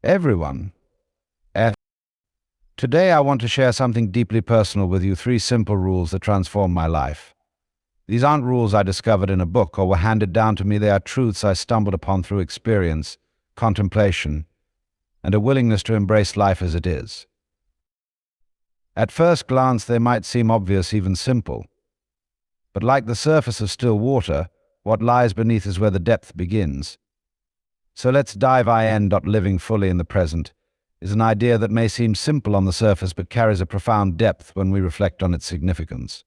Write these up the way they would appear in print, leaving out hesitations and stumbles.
Everyone. F. Today I want to share something deeply personal with you, 3 simple rules that transformed my life. These aren't rules I discovered in a book or were handed down to me, they are truths I stumbled upon through experience, contemplation, and a willingness to embrace life as it is. At first glance they might seem obvious, even simple. But like the surface of still water, what lies beneath is where the depth begins. So let's dive in. Living fully in the present is an idea that may seem simple on the surface but carries a profound depth when we reflect on its significance.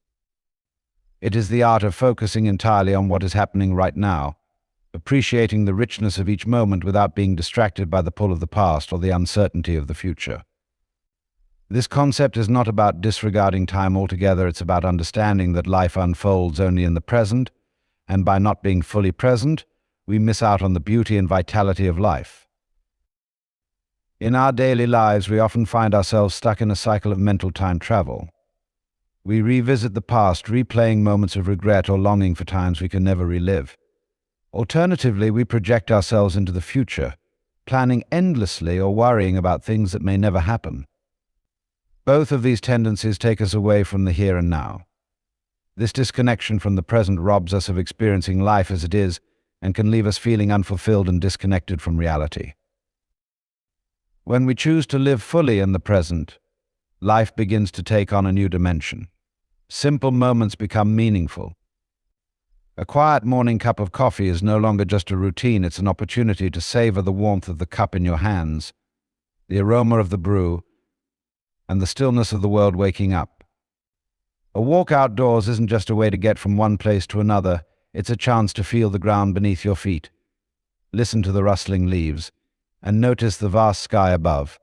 It is the art of focusing entirely on what is happening right now, appreciating the richness of each moment without being distracted by the pull of the past or the uncertainty of the future. This concept is not about disregarding time altogether, it's about understanding that life unfolds only in the present, and by not being fully present, we miss out on the beauty and vitality of life. In our daily lives, we often find ourselves stuck in a cycle of mental time travel. We revisit the past, replaying moments of regret or longing for times we can never relive. Alternatively, we project ourselves into the future, planning endlessly or worrying about things that may never happen. Both of these tendencies take us away from the here and now. This disconnection from the present robs us of experiencing life as it is and can leave us feeling unfulfilled and disconnected from reality. When we choose to live fully in the present, life begins to take on a new dimension. Simple moments become meaningful. A quiet morning cup of coffee is no longer just a routine, it's an opportunity to savor the warmth of the cup in your hands, the aroma of the brew, and the stillness of the world waking up. A walk outdoors isn't just a way to get from one place to another, it's a chance to feel the ground beneath your feet, listen to the rustling leaves, and notice the vast sky above.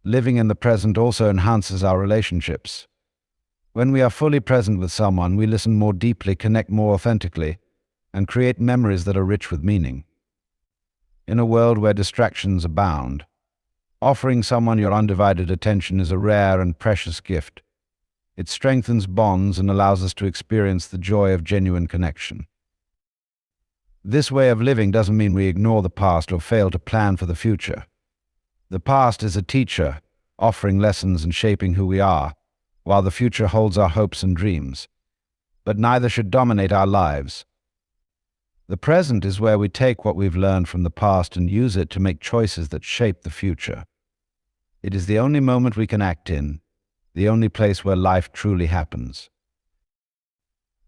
Living in the present also enhances our relationships. When we are fully present with someone, we listen more deeply, connect more authentically, and create memories that are rich with meaning. In a world where distractions abound, offering someone your undivided attention is a rare and precious gift. It strengthens bonds and allows us to experience the joy of genuine connection. This way of living doesn't mean we ignore the past or fail to plan for the future. The past is a teacher, offering lessons and shaping who we are, while the future holds our hopes and dreams. But neither should dominate our lives. The present is where we take what we've learned from the past and use it to make choices that shape the future. It is the only moment we can act in, the only place where life truly happens.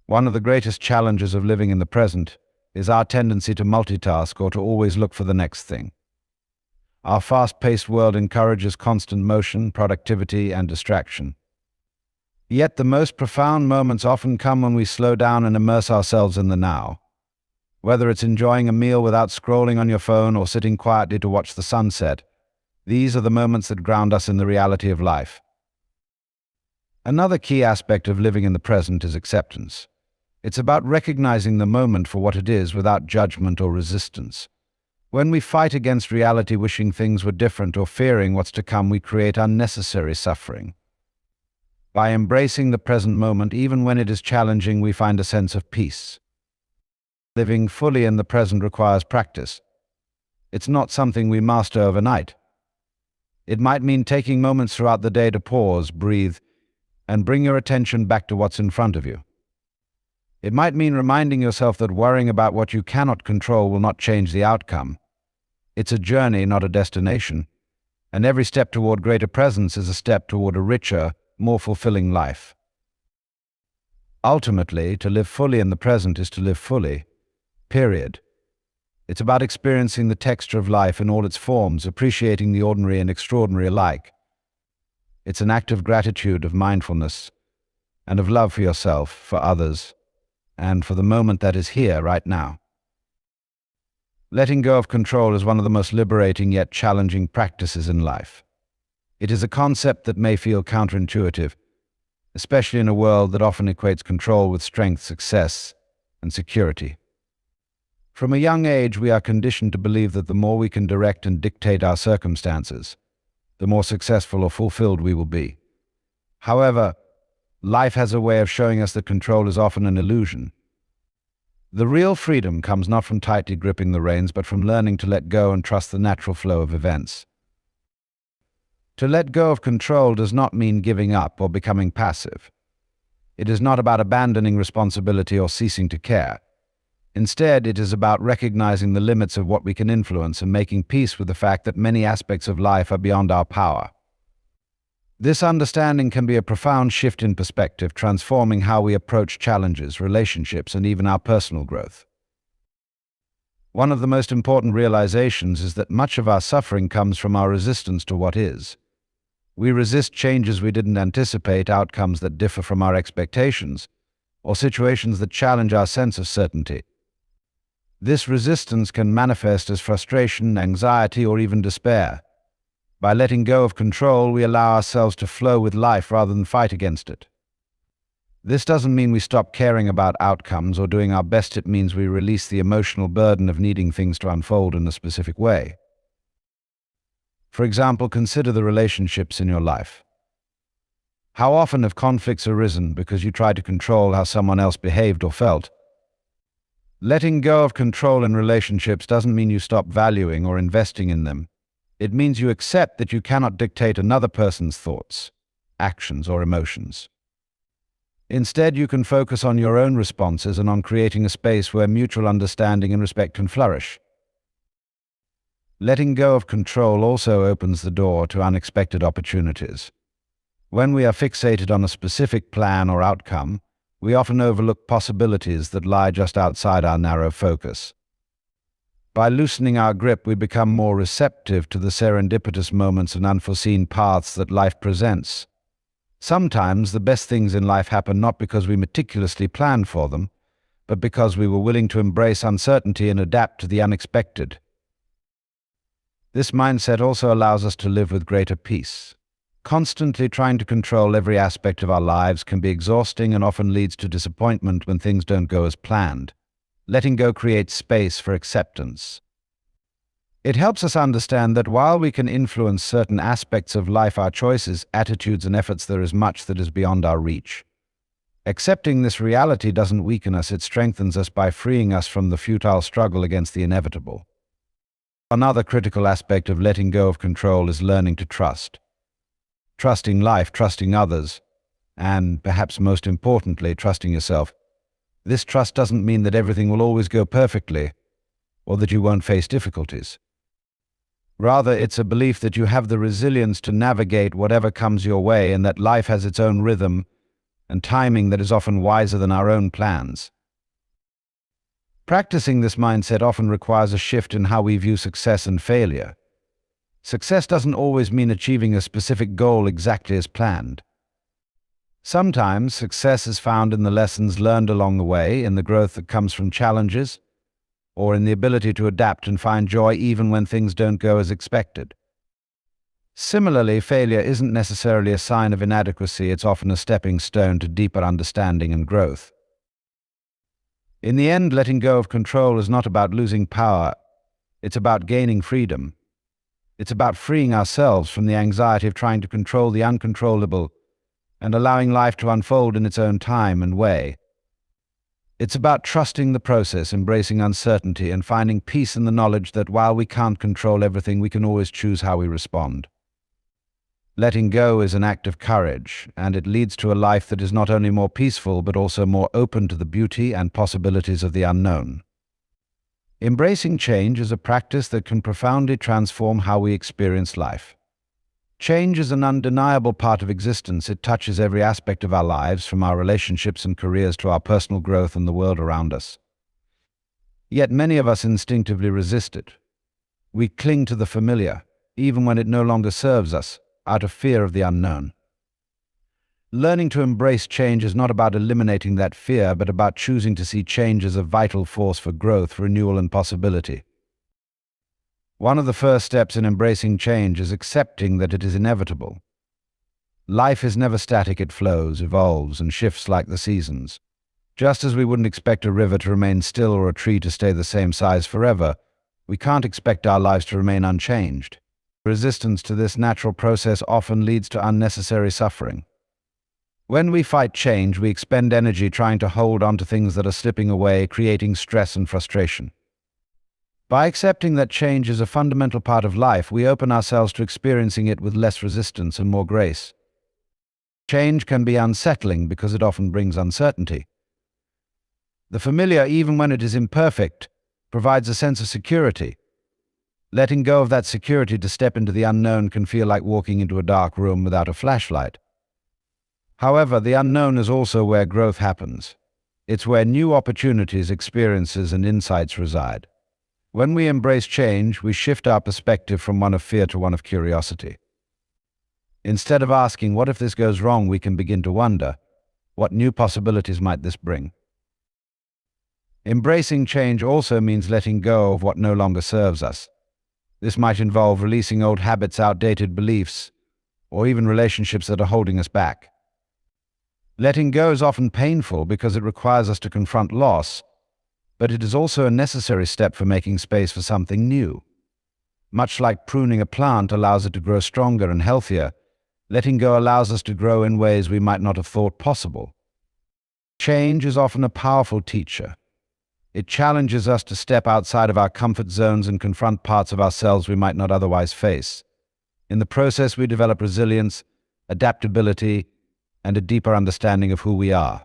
One of the greatest challenges of living in the present is our tendency to multitask or to always look for the next thing. Our fast-paced world encourages constant motion, productivity, and distraction. Yet the most profound moments often come when we slow down and immerse ourselves in the now. Whether it's enjoying a meal without scrolling on your phone or sitting quietly to watch the sunset, these are the moments that ground us in the reality of life. Another key aspect of living in the present is acceptance. It's about recognizing the moment for what it is without judgment or resistance. When we fight against reality, wishing things were different or fearing what's to come, we create unnecessary suffering. By embracing the present moment, even when it is challenging, we find a sense of peace. Living fully in the present requires practice. It's not something we master overnight. It might mean taking moments throughout the day to pause, breathe, and bring your attention back to what's in front of you. It might mean reminding yourself that worrying about what you cannot control will not change the outcome. It's a journey, not a destination, and every step toward greater presence is a step toward a richer, more fulfilling life. Ultimately, to live fully in the present is to live fully, period. It's about experiencing the texture of life in all its forms, appreciating the ordinary and extraordinary alike. It's an act of gratitude, of mindfulness, and of love for yourself, for others, and for the moment that is here right now. Letting go of control is one of the most liberating yet challenging practices in life. It is a concept that may feel counterintuitive, especially in a world that often equates control with strength, success, and security. From a young age, we are conditioned to believe that the more we can direct and dictate our circumstances, the more successful or fulfilled we will be. However, life has a way of showing us that control is often an illusion. The real freedom comes not from tightly gripping the reins, but from learning to let go and trust the natural flow of events. To let go of control does not mean giving up or becoming passive. It is not about abandoning responsibility or ceasing to care. Instead, it is about recognizing the limits of what we can influence and making peace with the fact that many aspects of life are beyond our power. This understanding can be a profound shift in perspective, transforming how we approach challenges, relationships, and even our personal growth. One of the most important realizations is that much of our suffering comes from our resistance to what is. We resist changes we didn't anticipate, outcomes that differ from our expectations, or situations that challenge our sense of certainty. This resistance can manifest as frustration, anxiety, or even despair. By letting go of control, we allow ourselves to flow with life rather than fight against it. This doesn't mean we stop caring about outcomes or doing our best. It means we release the emotional burden of needing things to unfold in a specific way. For example, consider the relationships in your life. How often have conflicts arisen because you tried to control how someone else behaved or felt? Letting go of control in relationships doesn't mean you stop valuing or investing in them. It means you accept that you cannot dictate another person's thoughts, actions, or emotions. Instead, you can focus on your own responses and on creating a space where mutual understanding and respect can flourish. Letting go of control also opens the door to unexpected opportunities. When we are fixated on a specific plan or outcome, we often overlook possibilities that lie just outside our narrow focus. By loosening our grip, we become more receptive to the serendipitous moments and unforeseen paths that life presents. Sometimes the best things in life happen not because we meticulously planned for them, but because we were willing to embrace uncertainty and adapt to the unexpected. This mindset also allows us to live with greater peace. Constantly trying to control every aspect of our lives can be exhausting and often leads to disappointment when things don't go as planned. Letting go creates space for acceptance. It helps us understand that while we can influence certain aspects of life, our choices, attitudes, and efforts, there is much that is beyond our reach. Accepting this reality doesn't weaken us, it strengthens us by freeing us from the futile struggle against the inevitable. Another critical aspect of letting go of control is learning to trust. Trusting life, trusting others, and, perhaps most importantly, trusting yourself. This trust doesn't mean that everything will always go perfectly, or that you won't face difficulties. Rather, it's a belief that you have the resilience to navigate whatever comes your way and that life has its own rhythm and timing that is often wiser than our own plans. Practicing this mindset often requires a shift in how we view success and failure. Success doesn't always mean achieving a specific goal exactly as planned. Sometimes success is found in the lessons learned along the way, in the growth that comes from challenges, or in the ability to adapt and find joy even when things don't go as expected. Similarly, failure isn't necessarily a sign of inadequacy, it's often a stepping stone to deeper understanding and growth. In the end, letting go of control is not about losing power, it's about gaining freedom. It's about freeing ourselves from the anxiety of trying to control the uncontrollable and allowing life to unfold in its own time and way. It's about trusting the process, embracing uncertainty, and finding peace in the knowledge that while we can't control everything, we can always choose how we respond. Letting go is an act of courage, and it leads to a life that is not only more peaceful, but also more open to the beauty and possibilities of the unknown. Embracing change is a practice that can profoundly transform how we experience life. Change is an undeniable part of existence. It touches every aspect of our lives, from our relationships and careers to our personal growth and the world around us. Yet many of us instinctively resist it. We cling to the familiar, even when it no longer serves us, out of fear of the unknown. Learning to embrace change is not about eliminating that fear, but about choosing to see change as a vital force for growth, renewal, and possibility. One of the first steps in embracing change is accepting that it is inevitable. Life is never static, it flows, evolves, and shifts like the seasons. Just as we wouldn't expect a river to remain still or a tree to stay the same size forever, we can't expect our lives to remain unchanged. Resistance to this natural process often leads to unnecessary suffering. When we fight change, we expend energy trying to hold on to things that are slipping away, creating stress and frustration. By accepting that change is a fundamental part of life, we open ourselves to experiencing it with less resistance and more grace. Change can be unsettling because it often brings uncertainty. The familiar, even when it is imperfect, provides a sense of security. Letting go of that security to step into the unknown can feel like walking into a dark room without a flashlight. However, the unknown is also where growth happens. It's where new opportunities, experiences, and insights reside. When we embrace change, we shift our perspective from one of fear to one of curiosity. Instead of asking, "What if this goes wrong?" we can begin to wonder, "What new possibilities might this bring?" Embracing change also means letting go of what no longer serves us. This might involve releasing old habits, outdated beliefs, or even relationships that are holding us back. Letting go is often painful because it requires us to confront loss, but it is also a necessary step for making space for something new. Much like pruning a plant allows it to grow stronger and healthier, letting go allows us to grow in ways we might not have thought possible. Change is often a powerful teacher. It challenges us to step outside of our comfort zones and confront parts of ourselves we might not otherwise face. In the process, we develop resilience, adaptability, and a deeper understanding of who we are.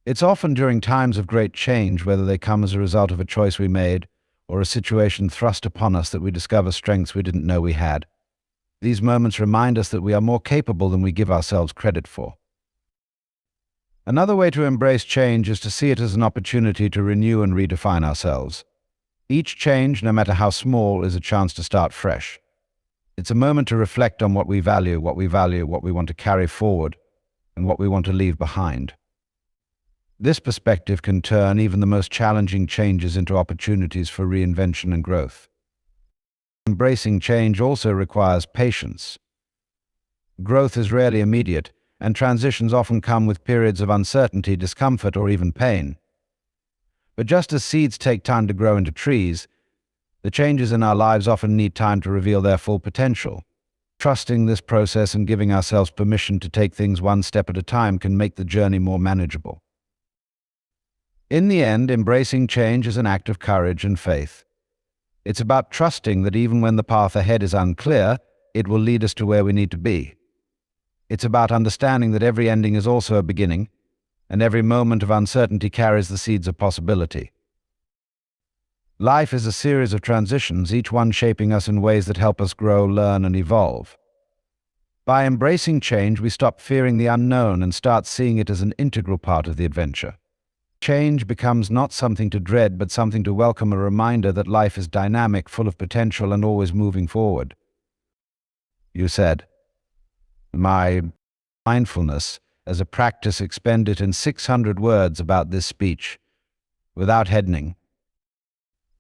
It's often during times of great change, whether they come as a result of a choice we made or a situation thrust upon us, that we discover strengths we didn't know we had. These moments remind us that we are more capable than we give ourselves credit for. Another way to embrace change is to see it as an opportunity to renew and redefine ourselves. Each change, no matter how small, is a chance to start fresh. It's a moment to reflect on what we value, what we want to carry forward, and what we want to leave behind. This perspective can turn even the most challenging changes into opportunities for reinvention and growth. Embracing change also requires patience. Growth is rarely immediate, and transitions often come with periods of uncertainty, discomfort, or even pain. But just as seeds take time to grow into trees, the changes in our lives often need time to reveal their full potential. Trusting this process and giving ourselves permission to take things one step at a time can make the journey more manageable. In the end, embracing change is an act of courage and faith. It's about trusting that even when the path ahead is unclear, it will lead us to where we need to be. It's about understanding that every ending is also a beginning, and every moment of uncertainty carries the seeds of possibility. Life is a series of transitions, each one shaping us in ways that help us grow, learn, and evolve. By embracing change, we stop fearing the unknown and start seeing it as an integral part of the adventure. Change becomes not something to dread, but something to welcome, a reminder that life is dynamic, full of potential, and always moving forward. You said, "My mindfulness as a practice expended in 600 words about this speech, without heading."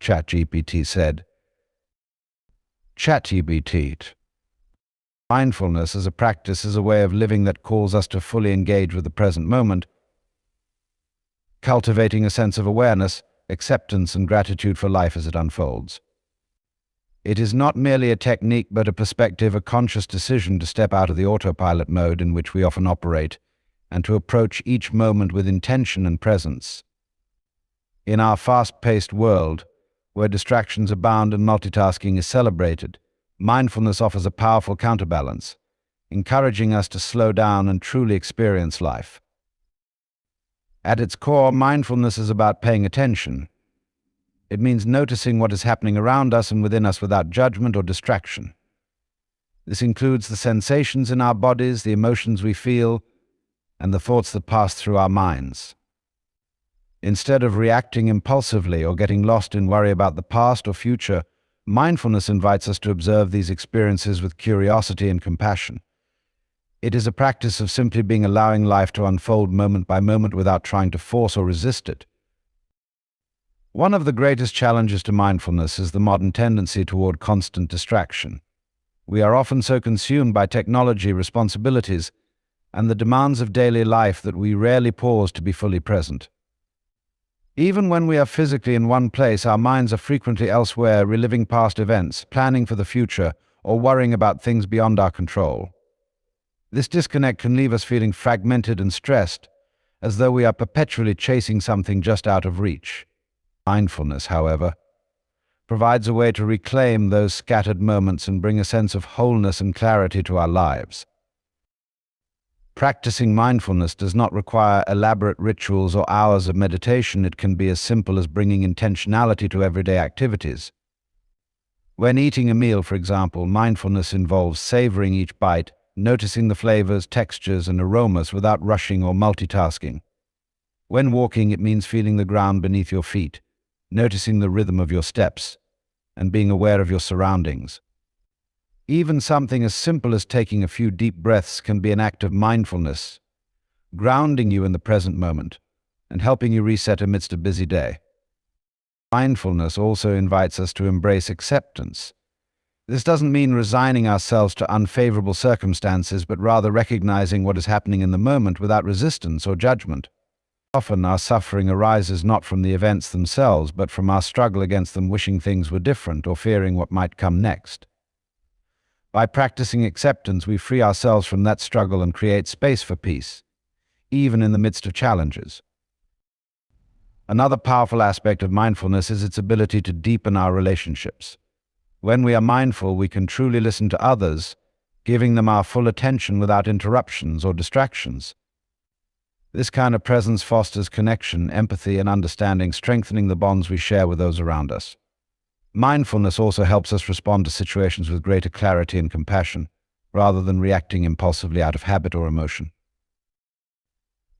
ChatGPT said. ChatGPT. Mindfulness as a practice is a way of living that calls us to fully engage with the present moment, cultivating a sense of awareness, acceptance, and gratitude for life as it unfolds. It is not merely a technique, but a perspective, a conscious decision to step out of the autopilot mode in which we often operate, and to approach each moment with intention and presence. In our fast-paced world, where distractions abound and multitasking is celebrated, mindfulness offers a powerful counterbalance, encouraging us to slow down and truly experience life. At its core, mindfulness is about paying attention. It means noticing what is happening around us and within us without judgment or distraction. This includes the sensations in our bodies, the emotions we feel, and the thoughts that pass through our minds. Instead of reacting impulsively or getting lost in worry about the past or future, mindfulness invites us to observe these experiences with curiosity and compassion. It is a practice of simply being, allowing life to unfold moment by moment without trying to force or resist it. One of the greatest challenges to mindfulness is the modern tendency toward constant distraction. We are often so consumed by technology, responsibilities, and the demands of daily life that we rarely pause to be fully present. Even when we are physically in one place, our minds are frequently elsewhere, reliving past events, planning for the future, or worrying about things beyond our control. This disconnect can leave us feeling fragmented and stressed, as though we are perpetually chasing something just out of reach. Mindfulness, however, provides a way to reclaim those scattered moments and bring a sense of wholeness and clarity to our lives. Practicing mindfulness does not require elaborate rituals or hours of meditation. It can be as simple as bringing intentionality to everyday activities. When eating a meal, for example, mindfulness involves savoring each bite, noticing the flavors, textures, and aromas without rushing or multitasking. When walking, it means feeling the ground beneath your feet, noticing the rhythm of your steps, and being aware of your surroundings. Even something as simple as taking a few deep breaths can be an act of mindfulness, grounding you in the present moment and helping you reset amidst a busy day. Mindfulness also invites us to embrace acceptance. This doesn't mean resigning ourselves to unfavorable circumstances, but rather recognizing what is happening in the moment without resistance or judgment. Often our suffering arises not from the events themselves, but from our struggle against them, wishing things were different or fearing what might come next. By practicing acceptance, we free ourselves from that struggle and create space for peace, even in the midst of challenges. Another powerful aspect of mindfulness is its ability to deepen our relationships. When we are mindful, we can truly listen to others, giving them our full attention without interruptions or distractions. This kind of presence fosters connection, empathy, and understanding, strengthening the bonds we share with those around us. Mindfulness also helps us respond to situations with greater clarity and compassion, rather than reacting impulsively out of habit or emotion.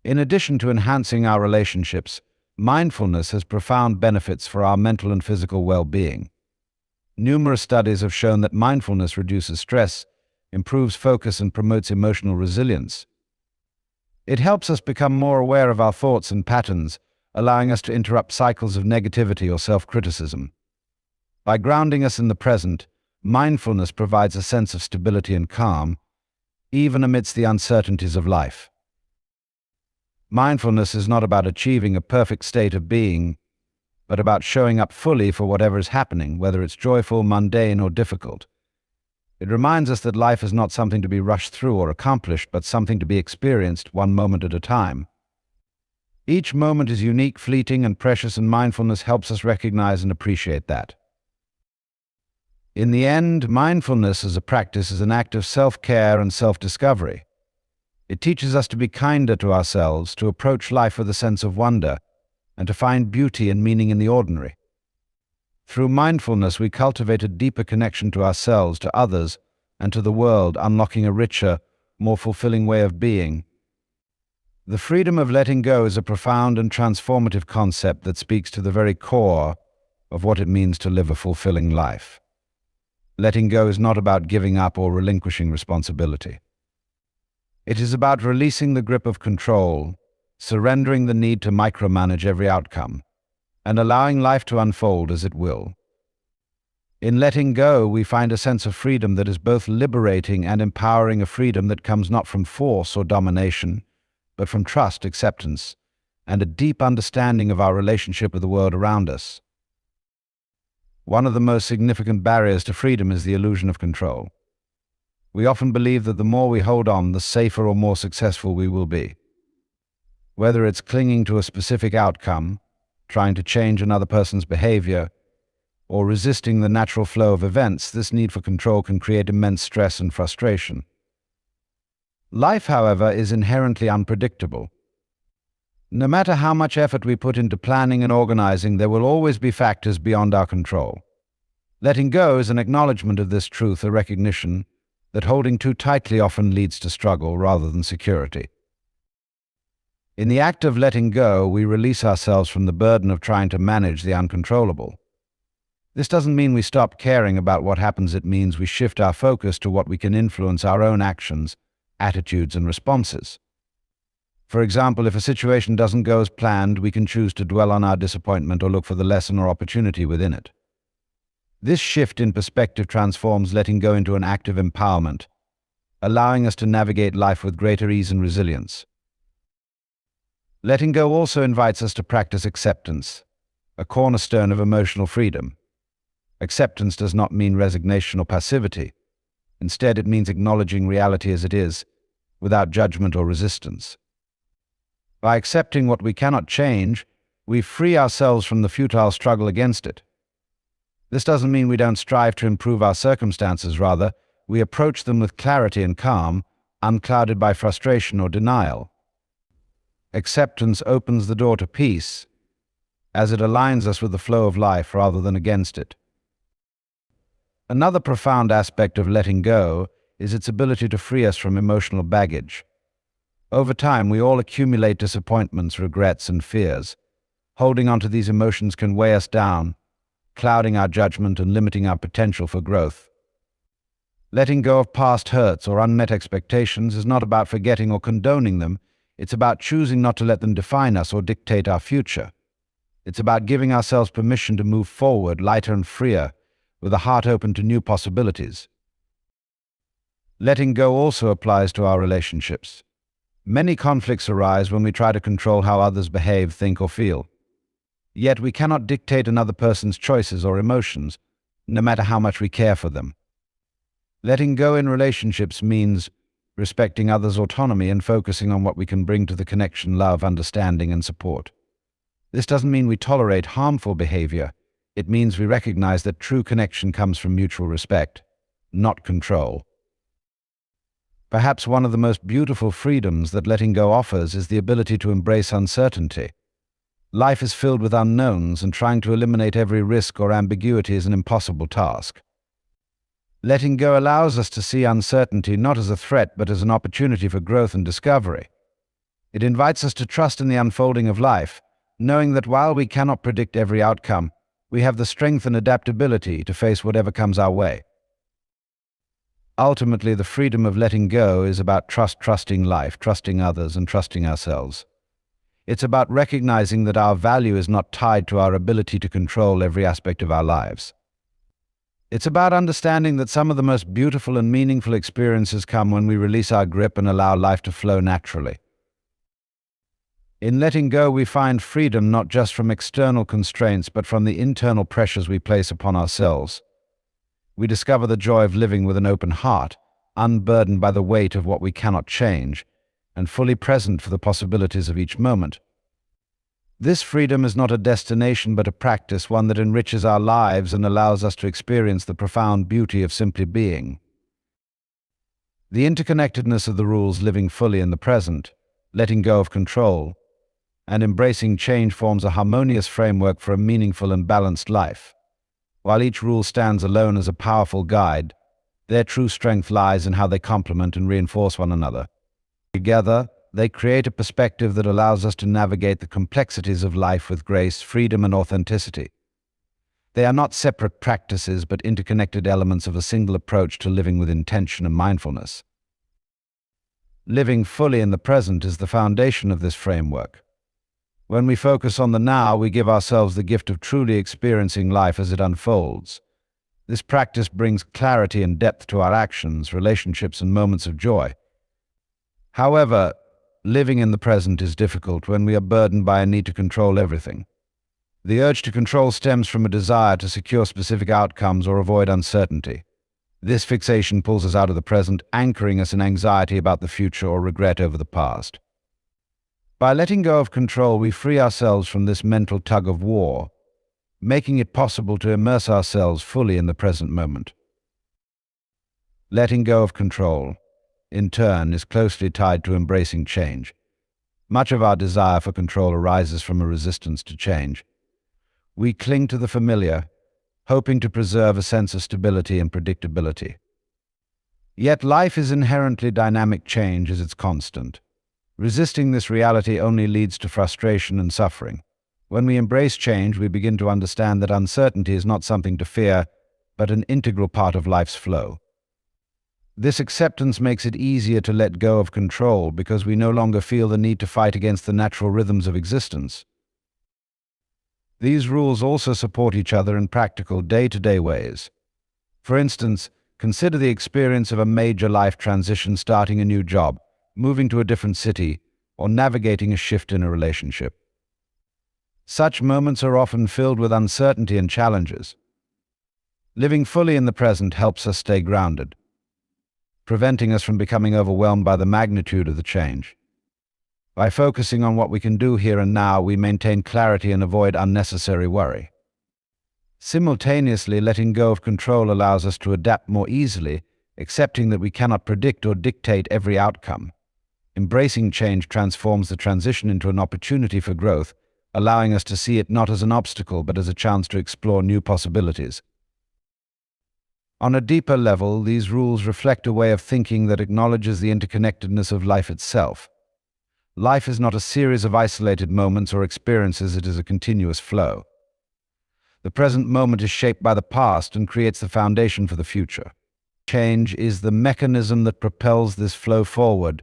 In addition to enhancing our relationships, mindfulness has profound benefits for our mental and physical well-being. Numerous studies have shown that mindfulness reduces stress, improves focus, and promotes emotional resilience. It helps us become more aware of our thoughts and patterns, allowing us to interrupt cycles of negativity or self-criticism. By grounding us in the present, mindfulness provides a sense of stability and calm, even amidst the uncertainties of life. Mindfulness is not about achieving a perfect state of being, but about showing up fully for whatever is happening, whether it's joyful, mundane, or difficult. It reminds us that life is not something to be rushed through or accomplished, but something to be experienced one moment at a time. Each moment is unique, fleeting, and precious, and mindfulness helps us recognize and appreciate that. In the end, mindfulness as a practice is an act of self-care and self-discovery. It teaches us to be kinder to ourselves, to approach life with a sense of wonder, and to find beauty and meaning in the ordinary. Through mindfulness, we cultivate a deeper connection to ourselves, to others, and to the world, unlocking a richer, more fulfilling way of being. The freedom of letting go is a profound and transformative concept that speaks to the very core of what it means to live a fulfilling life. Letting go is not about giving up or relinquishing responsibility. It is about releasing the grip of control, surrendering the need to micromanage every outcome, and allowing life to unfold as it will. In letting go, we find a sense of freedom that is both liberating and empowering, a freedom that comes not from force or domination, but from trust, acceptance, and a deep understanding of our relationship with the world around us. One of the most significant barriers to freedom is the illusion of control. We often believe that the more we hold on, the safer or more successful we will be. Whether it's clinging to a specific outcome, trying to change another person's behavior, or resisting the natural flow of events, this need for control can create immense stress and frustration. Life, however, is inherently unpredictable. No matter how much effort we put into planning and organizing, there will always be factors beyond our control. Letting go is an acknowledgement of this truth, a recognition that holding too tightly often leads to struggle rather than security. In the act of letting go, we release ourselves from the burden of trying to manage the uncontrollable. This doesn't mean we stop caring about what happens. It means we shift our focus to what we can influence: our own actions, attitudes, and responses. For example, if a situation doesn't go as planned, we can choose to dwell on our disappointment or look for the lesson or opportunity within it. This shift in perspective transforms letting go into an act of empowerment, allowing us to navigate life with greater ease and resilience. Letting go also invites us to practice acceptance, a cornerstone of emotional freedom. Acceptance does not mean resignation or passivity. Instead, it means acknowledging reality as it is, without judgment or resistance. By accepting what we cannot change, we free ourselves from the futile struggle against it. This doesn't mean we don't strive to improve our circumstances, rather, we approach them with clarity and calm, unclouded by frustration or denial. Acceptance opens the door to peace, as it aligns us with the flow of life rather than against it. Another profound aspect of letting go is its ability to free us from emotional baggage. Over time, we all accumulate disappointments, regrets, and fears. Holding on to these emotions can weigh us down, clouding our judgment and limiting our potential for growth. Letting go of past hurts or unmet expectations is not about forgetting or condoning them. It's about choosing not to let them define us or dictate our future. It's about giving ourselves permission to move forward, lighter and freer, with a heart open to new possibilities. Letting go also applies to our relationships. Many conflicts arise when we try to control how others behave, think, or feel. Yet we cannot dictate another person's choices or emotions, no matter how much we care for them. Letting go in relationships means respecting others' autonomy and focusing on what we can bring to the connection: love, understanding, and support. This doesn't mean we tolerate harmful behavior. It means we recognize that true connection comes from mutual respect, not control. Perhaps one of the most beautiful freedoms that letting go offers is the ability to embrace uncertainty. Life is filled with unknowns, and trying to eliminate every risk or ambiguity is an impossible task. Letting go allows us to see uncertainty not as a threat but as an opportunity for growth and discovery. It invites us to trust in the unfolding of life, knowing that while we cannot predict every outcome, we have the strength and adaptability to face whatever comes our way. Ultimately, the freedom of letting go is about trusting life, trusting others, and trusting ourselves. It's about recognizing that our value is not tied to our ability to control every aspect of our lives. It's about understanding that some of the most beautiful and meaningful experiences come when we release our grip and allow life to flow naturally. In letting go, we find freedom not just from external constraints, but from the internal pressures we place upon ourselves. We discover the joy of living with an open heart, unburdened by the weight of what we cannot change, and fully present for the possibilities of each moment. This freedom is not a destination but a practice, one that enriches our lives and allows us to experience the profound beauty of simply being. The interconnectedness of the rules living fully in the present, letting go of control, and embracing change forms a harmonious framework for a meaningful and balanced life. While each rule stands alone as a powerful guide, their true strength lies in how they complement and reinforce one another. Together, they create a perspective that allows us to navigate the complexities of life with grace, freedom, and authenticity. They are not separate practices, but interconnected elements of a single approach to living with intention and mindfulness. Living fully in the present is the foundation of this framework. When we focus on the now, we give ourselves the gift of truly experiencing life as it unfolds. This practice brings clarity and depth to our actions, relationships, and moments of joy. However, living in the present is difficult when we are burdened by a need to control everything. The urge to control stems from a desire to secure specific outcomes or avoid uncertainty. This fixation pulls us out of the present, anchoring us in anxiety about the future or regret over the past. By letting go of control, we free ourselves from this mental tug-of-war, making it possible to immerse ourselves fully in the present moment. Letting go of control, in turn, is closely tied to embracing change. Much of our desire for control arises from a resistance to change. We cling to the familiar, hoping to preserve a sense of stability and predictability. Yet life is inherently dynamic. Change is its constant. Resisting this reality only leads to frustration and suffering. When we embrace change, we begin to understand that uncertainty is not something to fear, but an integral part of life's flow. This acceptance makes it easier to let go of control because we no longer feel the need to fight against the natural rhythms of existence. These rules also support each other in practical, day-to-day ways. For instance, consider the experience of a major life transition: starting a new job, moving to a different city, or navigating a shift in a relationship. Such moments are often filled with uncertainty and challenges. Living fully in the present helps us stay grounded. preventing us from becoming overwhelmed by the magnitude of the change. By focusing on what we can do here and now, we maintain clarity and avoid unnecessary worry. Simultaneously, letting go of control allows us to adapt more easily, accepting that we cannot predict or dictate every outcome. Embracing change transforms the transition into an opportunity for growth, allowing us to see it not as an obstacle but as a chance to explore new possibilities. On a deeper level, these rules reflect a way of thinking that acknowledges the interconnectedness of life itself. Life is not a series of isolated moments or experiences, it is a continuous flow. The present moment is shaped by the past and creates the foundation for the future. Change is the mechanism that propels this flow forward,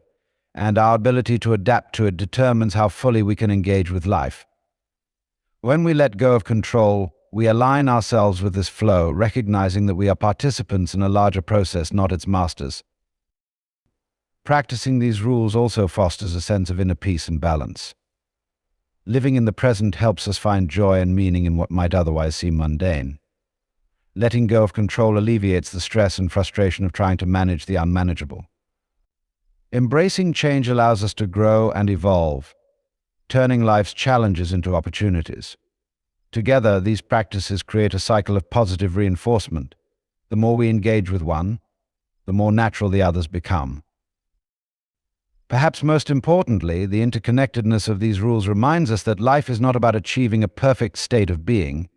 and our ability to adapt to it determines how fully we can engage with life. When we let go of control, we align ourselves with this flow, recognizing that we are participants in a larger process, not its masters. Practicing these rules also fosters a sense of inner peace and balance. Living in the present helps us find joy and meaning in what might otherwise seem mundane. Letting go of control alleviates the stress and frustration of trying to manage the unmanageable. Embracing change allows us to grow and evolve, turning life's challenges into opportunities. Together, these practices create a cycle of positive reinforcement. The more we engage with one, the more natural the others become. Perhaps most importantly, the interconnectedness of these rules reminds us that life is not about achieving a perfect state of being.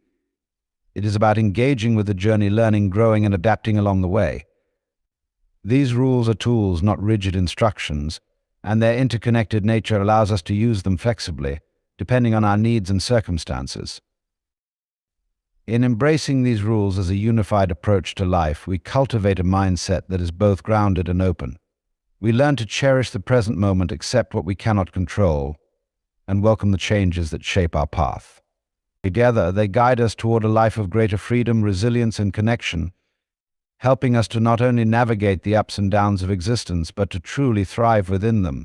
It is about engaging with the journey, learning, growing, and adapting along the way. These rules are tools, not rigid instructions, and their interconnected nature allows us to use them flexibly, depending on our needs and circumstances. In embracing these rules as a unified approach to life, we cultivate a mindset that is both grounded and open. We learn to cherish the present moment, accept what we cannot control, and welcome the changes that shape our path. Together, they guide us toward a life of greater freedom, resilience, and connection, helping us to not only navigate the ups and downs of existence, but to truly thrive within them.